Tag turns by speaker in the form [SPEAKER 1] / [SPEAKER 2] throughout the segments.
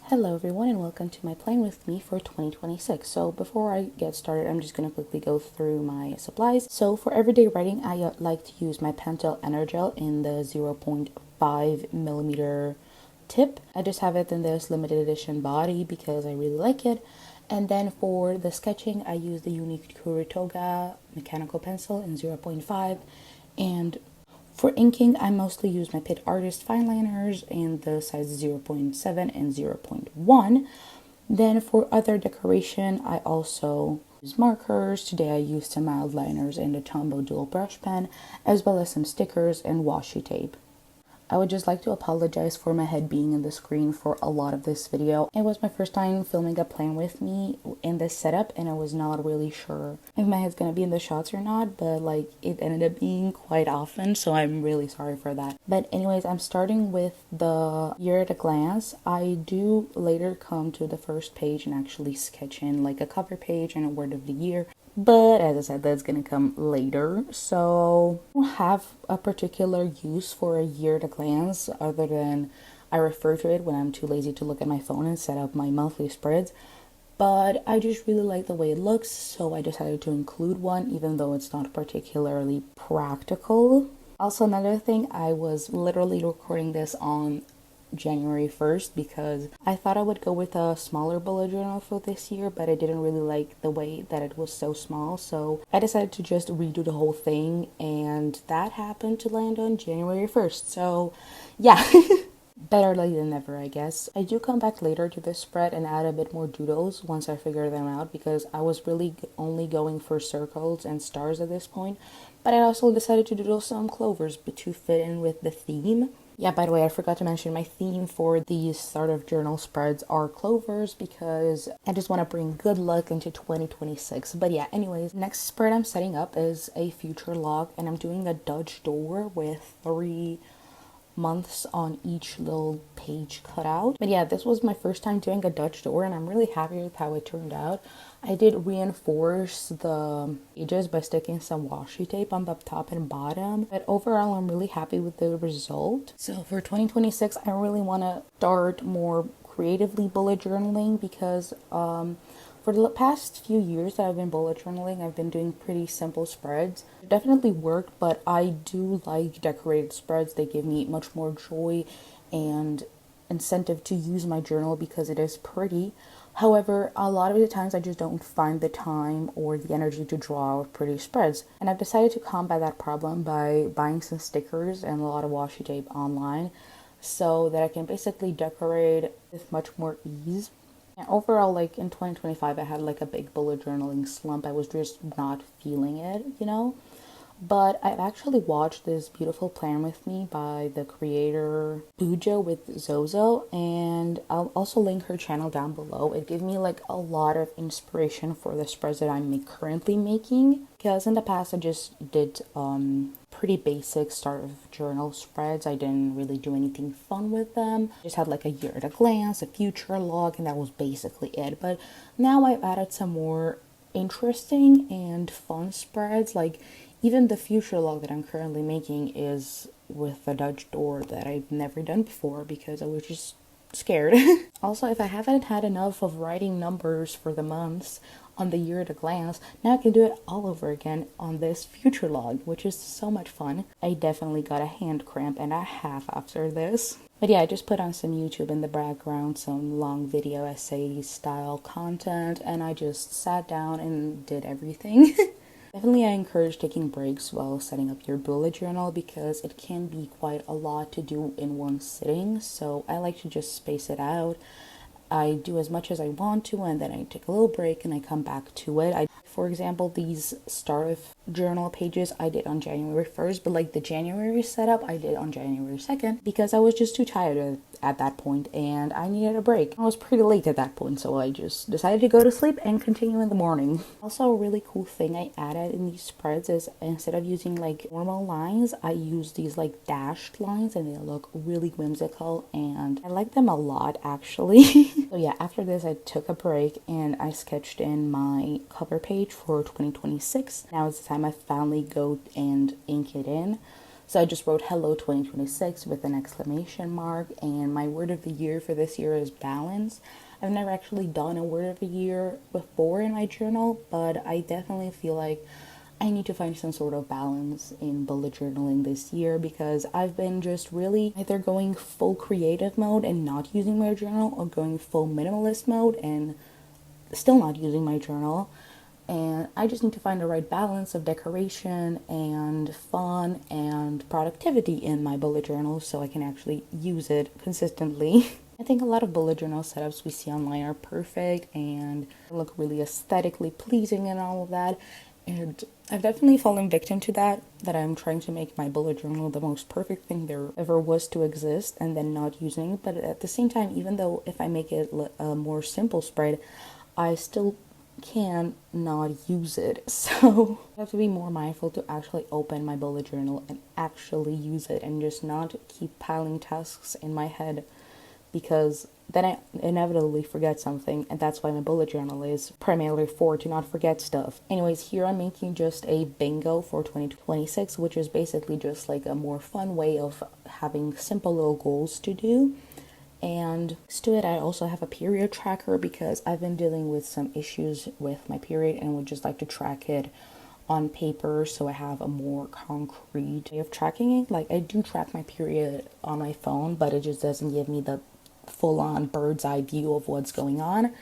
[SPEAKER 1] Hello everyone and welcome to my plan with me for 2026. So before I get started, I'm just going to quickly go through my supplies. So for everyday writing, I like to use my Pentel Energel in the 0.5 millimeter tip. I just have it in this limited edition body because I really like it. And then for the sketching, I use the Unique Kuritoga mechanical pencil in 0.5. And for inking, I mostly use my Pitt Artist fine liners in the size 0.7 and 0.1. Then for other decoration, I also use markers. Today I used some mild liners and a Tombow dual brush pen, as well as some stickers and washi tape. I would just like to apologize for my head being in the screen for a lot of this video. It was my first time filming a plan with me in this setup, and I was not really sure if my head's gonna be in the shots or not, but like it ended up being quite often, so I'm really sorry for that. But anyways, I'm starting with the year at a glance. I do later come to the first page and actually sketch in like a cover page and a word of the year. But as I said, that's gonna come later. So I don't have a particular use for a year at a glance other than I refer to it when I'm too lazy to look at my phone and set up my monthly spreads. But I just really like the way it looks, so I decided to include one even though it's not particularly practical. Also, another thing, I was literally recording this on January 1st because I thought I would go with a smaller bullet journal for this year, but I didn't really like the way that it was so small, so I decided to just redo the whole thing, and that happened to land on January 1st. So yeah. Better late than never, I guess. I do come back later to this spread and add a bit more doodles once I figure them out, because I was really only going for circles and stars at this point, but I also decided to doodle some clovers to fit in with the theme. Yeah, by the way, I forgot to mention my theme for these sort of journal spreads are clovers because I just want to bring good luck into 2026. But yeah, anyways, next spread I'm setting up is a future log, and I'm doing a Dutch door with 3 months on each little page cut out. But yeah, this was my first time doing a Dutch door, and I'm really happy with how it turned out. I did reinforce the edges by sticking some washi tape on the top and bottom, but overall I'm really happy with the result. So for 2026, I really want to start more creatively bullet journaling because for the past few years that I've been bullet journaling, I've been doing pretty simple spreads. It definitely worked, but I do like decorated spreads. They give me much more joy and incentive to use my journal because it is pretty. However, a lot of the times I just don't find the time or the energy to draw pretty spreads. And I've decided to combat that problem by buying some stickers and a lot of washi tape online so that I can basically decorate with much more ease. And overall, like in 2025, I had like a big bullet journaling slump. I was just not feeling it, you know? But I've actually watched this beautiful plan with me by the creator Bujo with Zozo, and I'll also link her channel down below. It gave me like a lot of inspiration for the spreads that I'm currently making, because in the past I just did pretty basic start of journal spreads. I didn't really do anything fun with them. Just had like a year at a glance, a future log, and that was basically it. But now I've added some more interesting and fun spreads. Like even the future log that I'm currently making is with a Dutch door that I've never done before because I was just scared. Also, if I haven't had enough of writing numbers for the months on the year at a glance, now I can do it all over again on this future log, which is so much fun. I definitely got a hand cramp and a half after this. But yeah, I just put on some YouTube in the background, some long video essay style content, and I just sat down and did everything. Definitely, I encourage taking breaks while setting up your bullet journal because it can be quite a lot to do in one sitting. So I like to just space it out. I do as much as I want to, and then I take a little break and I come back to it. For example, these start of journal pages I did on January 1st, but like the January setup I did on January 2nd because I was just too tired at that point and I needed a break. I was pretty late at that point, so I just decided to go to sleep and continue in the morning. Also, a really cool thing I added in these spreads is instead of using like normal lines, I use these like dashed lines, and they look really whimsical and I like them a lot actually. So yeah, after this I took a break and I sketched in my cover page for 2026. Now it's the time I finally go and ink it in. So I just wrote hello 2026 with an exclamation mark, and my word of the year for this year is balance. I've never actually done a word of the year before in my journal, but I definitely feel like I need to find some sort of balance in bullet journaling this year, because I've been just really either going full creative mode and not using my journal, or going full minimalist mode and still not using my journal. And I just need to find the right balance of decoration and fun and productivity in my bullet journal so I can actually use it consistently. I think a lot of bullet journal setups we see online are perfect and look really aesthetically pleasing and all of that. And I've definitely fallen victim to that I'm trying to make my bullet journal the most perfect thing there ever was to exist and then not using it. But at the same time, even though if I make it a more simple spread, I still can not use it. So I have to be more mindful to actually open my bullet journal and actually use it, and just not keep piling tasks in my head, because then I inevitably forget something, and that's why my bullet journal is primarily for, to not forget stuff. Anyways, here I'm making just a bingo for 2026, which is basically just like a more fun way of having simple little goals to do. And to it, I also have a period tracker, because I've been dealing with some issues with my period and would just like to track it on paper so I have a more concrete way of tracking it. Like, I do track my period on my phone, but it just doesn't give me the full-on bird's eye view of what's going on,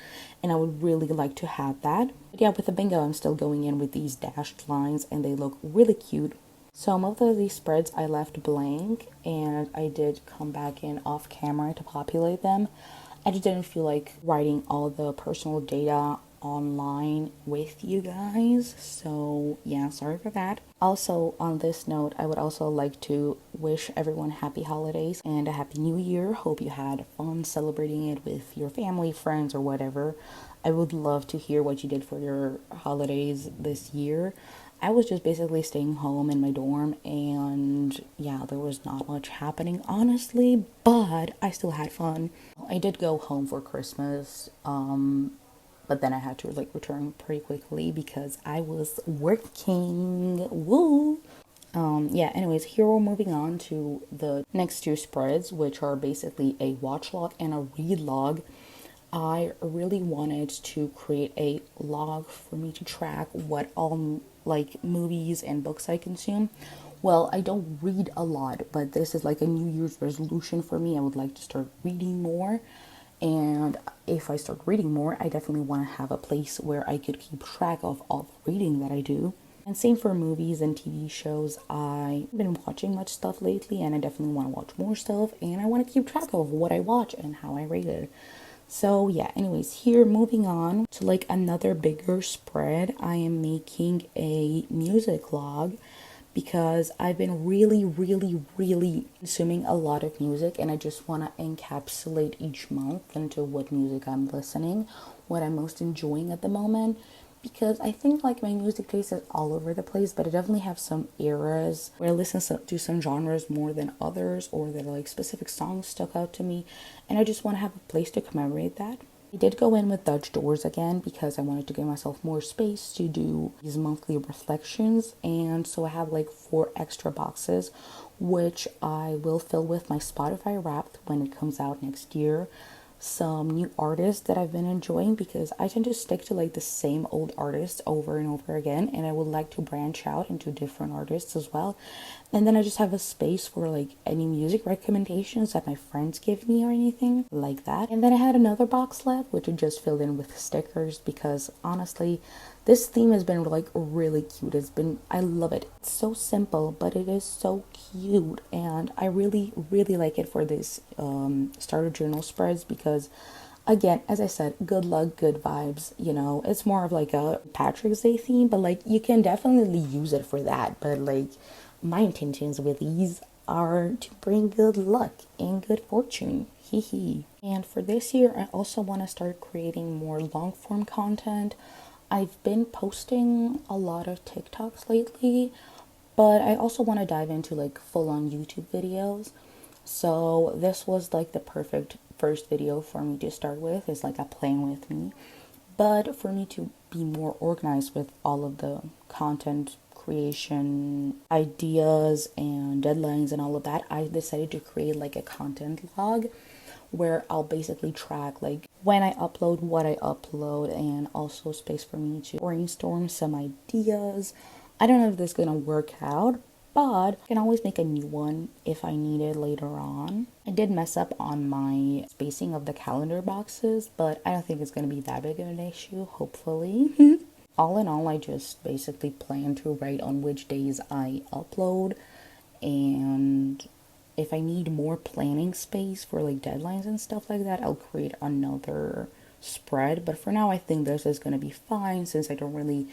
[SPEAKER 1] and I would really like to have that. But yeah, with the bingo, I'm still going in with these dashed lines, and they look really cute. Some of these spreads I left blank, and I did come back in off camera to populate them. I just didn't feel like writing all the personal data online with you guys, so yeah, sorry for that. Also, on this note, I would also like to wish everyone happy holidays and a happy new year. Hope you had fun celebrating it with your family, friends, or whatever. I would love to hear what you did for your holidays this year. I was just basically staying home in my dorm, and yeah, there was not much happening, honestly, but I still had fun. I did go home for Christmas, but then I had to like return pretty quickly because I was working. Woo! Yeah, anyways, here we're moving on to the next two spreads, which are basically a watch log and a read log. I really wanted to create a log for me to track what all like movies and books I consume. Well, I don't read a lot, but this is like a New Year's resolution for me. I would like to start reading more. And if I start reading more, I definitely want to have a place where I could keep track of all the reading that I do. And same for movies and TV shows. I've been watching much stuff lately, and I definitely want to watch more stuff, and I want to keep track of what I watch and how I rate it. So yeah, anyways, here moving on to like another bigger spread, I am making a music log, because I've been really consuming a lot of music, and I just want to encapsulate each month into what music I'm listening, what I'm most enjoying at the moment. Because I think like my music taste is all over the place, but I definitely have some eras where I listen to some genres more than others, or that like specific songs stuck out to me, and I just want to have a place to commemorate that. I did go in with Dutch doors again because I wanted to give myself more space to do these monthly reflections, and so I have like 4 extra boxes, which I will fill with my Spotify Wrapped when it comes out next year. Some new artists that I've been enjoying, because I tend to stick to like the same old artists over and over again, and I would like to branch out into different artists as well. And then I just have a space for like any music recommendations that my friends give me or anything like that. And then I had another box left, which I just filled in with stickers, because honestly, this theme has been like really cute. I love it. It's so simple, but it is so cute, and I really like it for this starter journal spreads, because again, as I said, good luck, good vibes, it's more of like a Patrick's Day theme, but like you can definitely use it for that. But like my intentions with these are to bring good luck and good fortune. Hee hee. And for this year, I also want to start creating more long form content. I've been posting a lot of TikToks lately, but I also want to dive into like full on YouTube videos. So this was like the perfect first video for me to start with. It's like a playing with me. But for me to be more organized with all of the content creation ideas and deadlines and all of that, I decided to create like a content log where I'll basically track like when I upload, what I upload, and also space for me to brainstorm some ideas. I don't know if this is gonna work out, but I can always make a new one if I need it later on. I did mess up on my spacing of the calendar boxes, but I don't think it's gonna be that big of an issue, hopefully. All in all, I just basically plan to write on which days I upload, and if I need more planning space for like deadlines and stuff like that, I'll create another spread. But for now, I think this is going to be fine since I don't really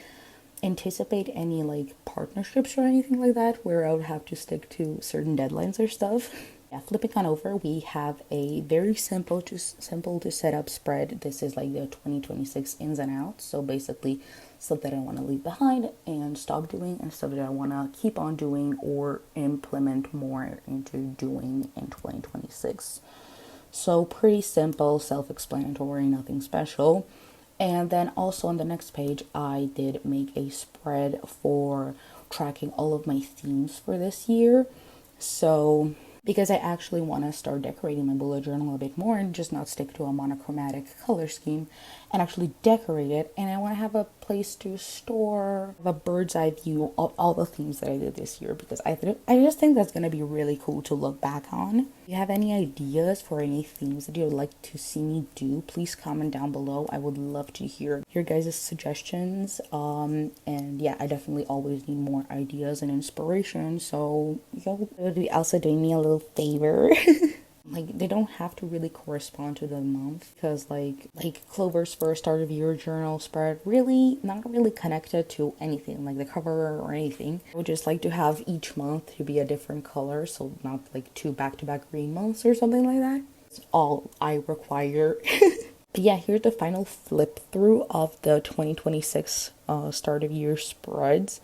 [SPEAKER 1] anticipate any like partnerships or anything like that where I would have to stick to certain deadlines or stuff. Yeah, flipping on over, we have a very simple to set up spread. This is like the 2026 ins and outs. So basically stuff that I want to leave behind and stop doing, and stuff that I want to keep on doing or implement more into doing in 2026. So pretty simple, self-explanatory, nothing special. And then also on the next page, I did make a spread for tracking all of my themes for this year. So because I actually want to start decorating my bullet journal a bit more and just not stick to a monochromatic color scheme and actually decorate it. And I want to have a place to store the bird's eye view of all the themes that I did this year, because I just think that's going to be really cool to look back on. If you have any ideas for any themes that you would like to see me do, please comment down below. I would love to hear your guys' suggestions. And yeah, I definitely always need more ideas and inspiration. So you would be also doing me a little favor. Like, they don't have to really correspond to the month, because like Clover's first start of year journal spread really not really connected to anything like the cover or anything. I would just like to have each month to be a different color, so not like 2 back-to-back green months or something like that. It's all I require. But yeah, here's the final flip through of the 2026 start of year spreads.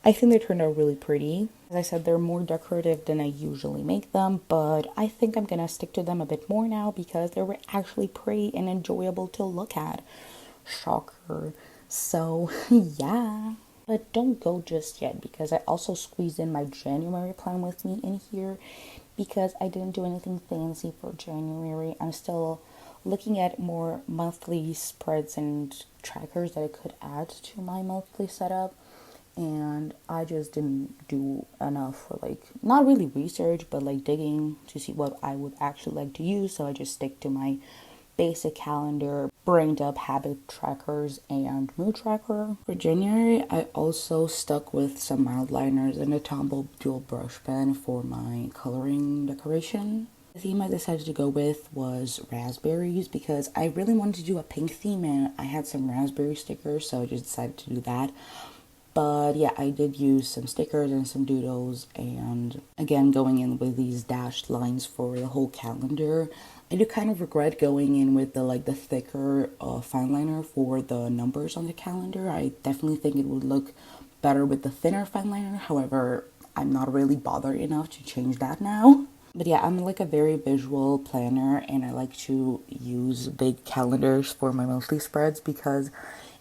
[SPEAKER 1] I think they turned out really pretty. As I said, they're more decorative than I usually make them, but I think I'm gonna stick to them a bit more now because they were actually pretty and enjoyable to look at. Shocker. So yeah. But don't go just yet, because I also squeezed in my January plan with me in here because I didn't do anything fancy for January. I'm still looking at more monthly spreads and trackers that I could add to my monthly setup. And I just didn't do enough for like, not really research, but like digging to see what I would actually like to use. So I just stick to my basic calendar, brained up habit trackers, and mood tracker. For January, I also stuck with some mild liners and a Tombow dual brush pen for my coloring decoration. The theme I decided to go with was raspberries because I really wanted to do a pink theme and I had some raspberry stickers, so I just decided to do that. But yeah, I did use some stickers and some doodles, and again, going in with these dashed lines for the whole calendar. I do kind of regret going in with the thicker fine liner for the numbers on the calendar. I definitely think it would look better with the thinner fine liner. However, I'm not really bothered enough to change that now. But yeah, I'm like a very visual planner, and I like to use big calendars for my monthly spreads because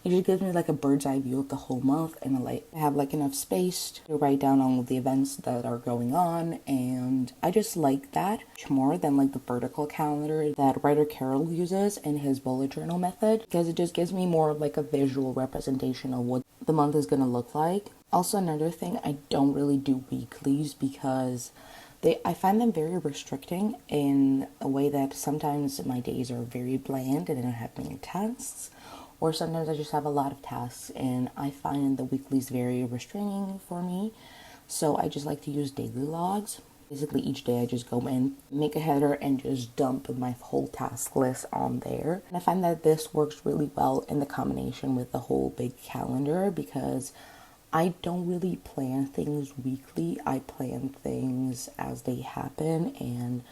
[SPEAKER 1] it just gives me like a bird's eye view of the whole month, and I have like enough space to write down all of the events that are going on, and I just like that more than like the vertical calendar that writer Carol uses in his bullet journal method, because it just gives me more of like a visual representation of what the month is gonna look like. Also, another thing, I don't really do weeklies because I find them very restricting in a way that sometimes my days are very bland and I don't have many tasks. Or sometimes I just have a lot of tasks, and I find the weeklies very restraining for me. So I just like to use daily logs. Basically, each day I just go in, make a header, and just dump my whole task list on there. And I find that this works really well in the combination with the whole big calendar, because I don't really plan things weekly. I plan things as they happen, and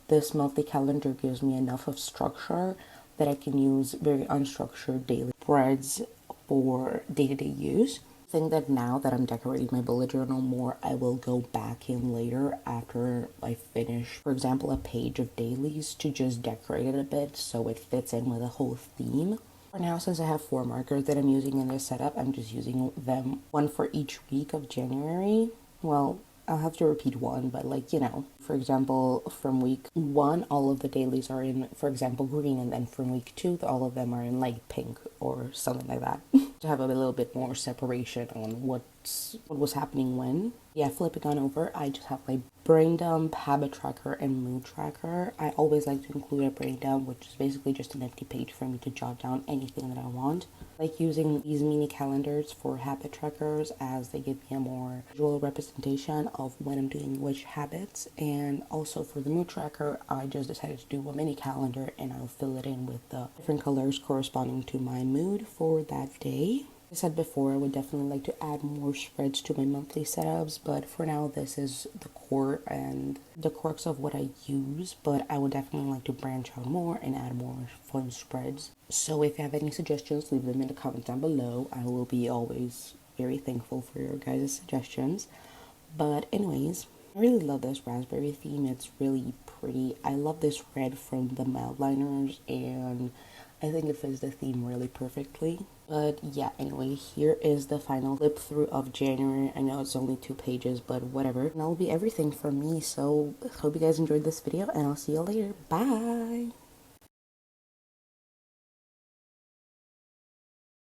[SPEAKER 1] this monthly calendar gives me enough of structure that I can use very unstructured daily spreads for day-to-day use. I think that now that I'm decorating my bullet journal more, I will go back in later after I finish, for example, a page of dailies, to just decorate it a bit so it fits in with the whole theme. For now, since I have 4 markers that I'm using in this setup, I'm just using them one for each week of January. Well, I'll have to repeat one, but like, for example, from week 1, all of the dailies are in, for example, green, and then from week 2, all of them are in light pink or something like that. To have a little bit more separation on what was happening when. Yeah, flipping on over, I just have my brain dump, habit tracker, and mood tracker. I always like to include a brain dump, which is basically just an empty page for me to jot down anything that I want. I like using these mini calendars for habit trackers as they give me a more visual representation of when I'm doing which habits. And also for the mood tracker, I just decided to do a mini calendar and I'll fill it in with the different colors corresponding to my mood for that day. I said before, I would definitely like to add more spreads to my monthly setups, but for now this is the core and the crux of what I use, but I would definitely like to branch out more and add more fun spreads. So if you have any suggestions, leave them in the comments down below. I will be always very thankful for your guys' suggestions. But anyways, I really love this raspberry theme. It's really pretty. I love this red from the Mildliners, and I think it fits the theme really perfectly. But yeah, anyway, here is the final flip through of January. I know it's only 2 pages, but whatever. And that'll be everything from me. So hope you guys enjoyed this video, and I'll see you later. Bye!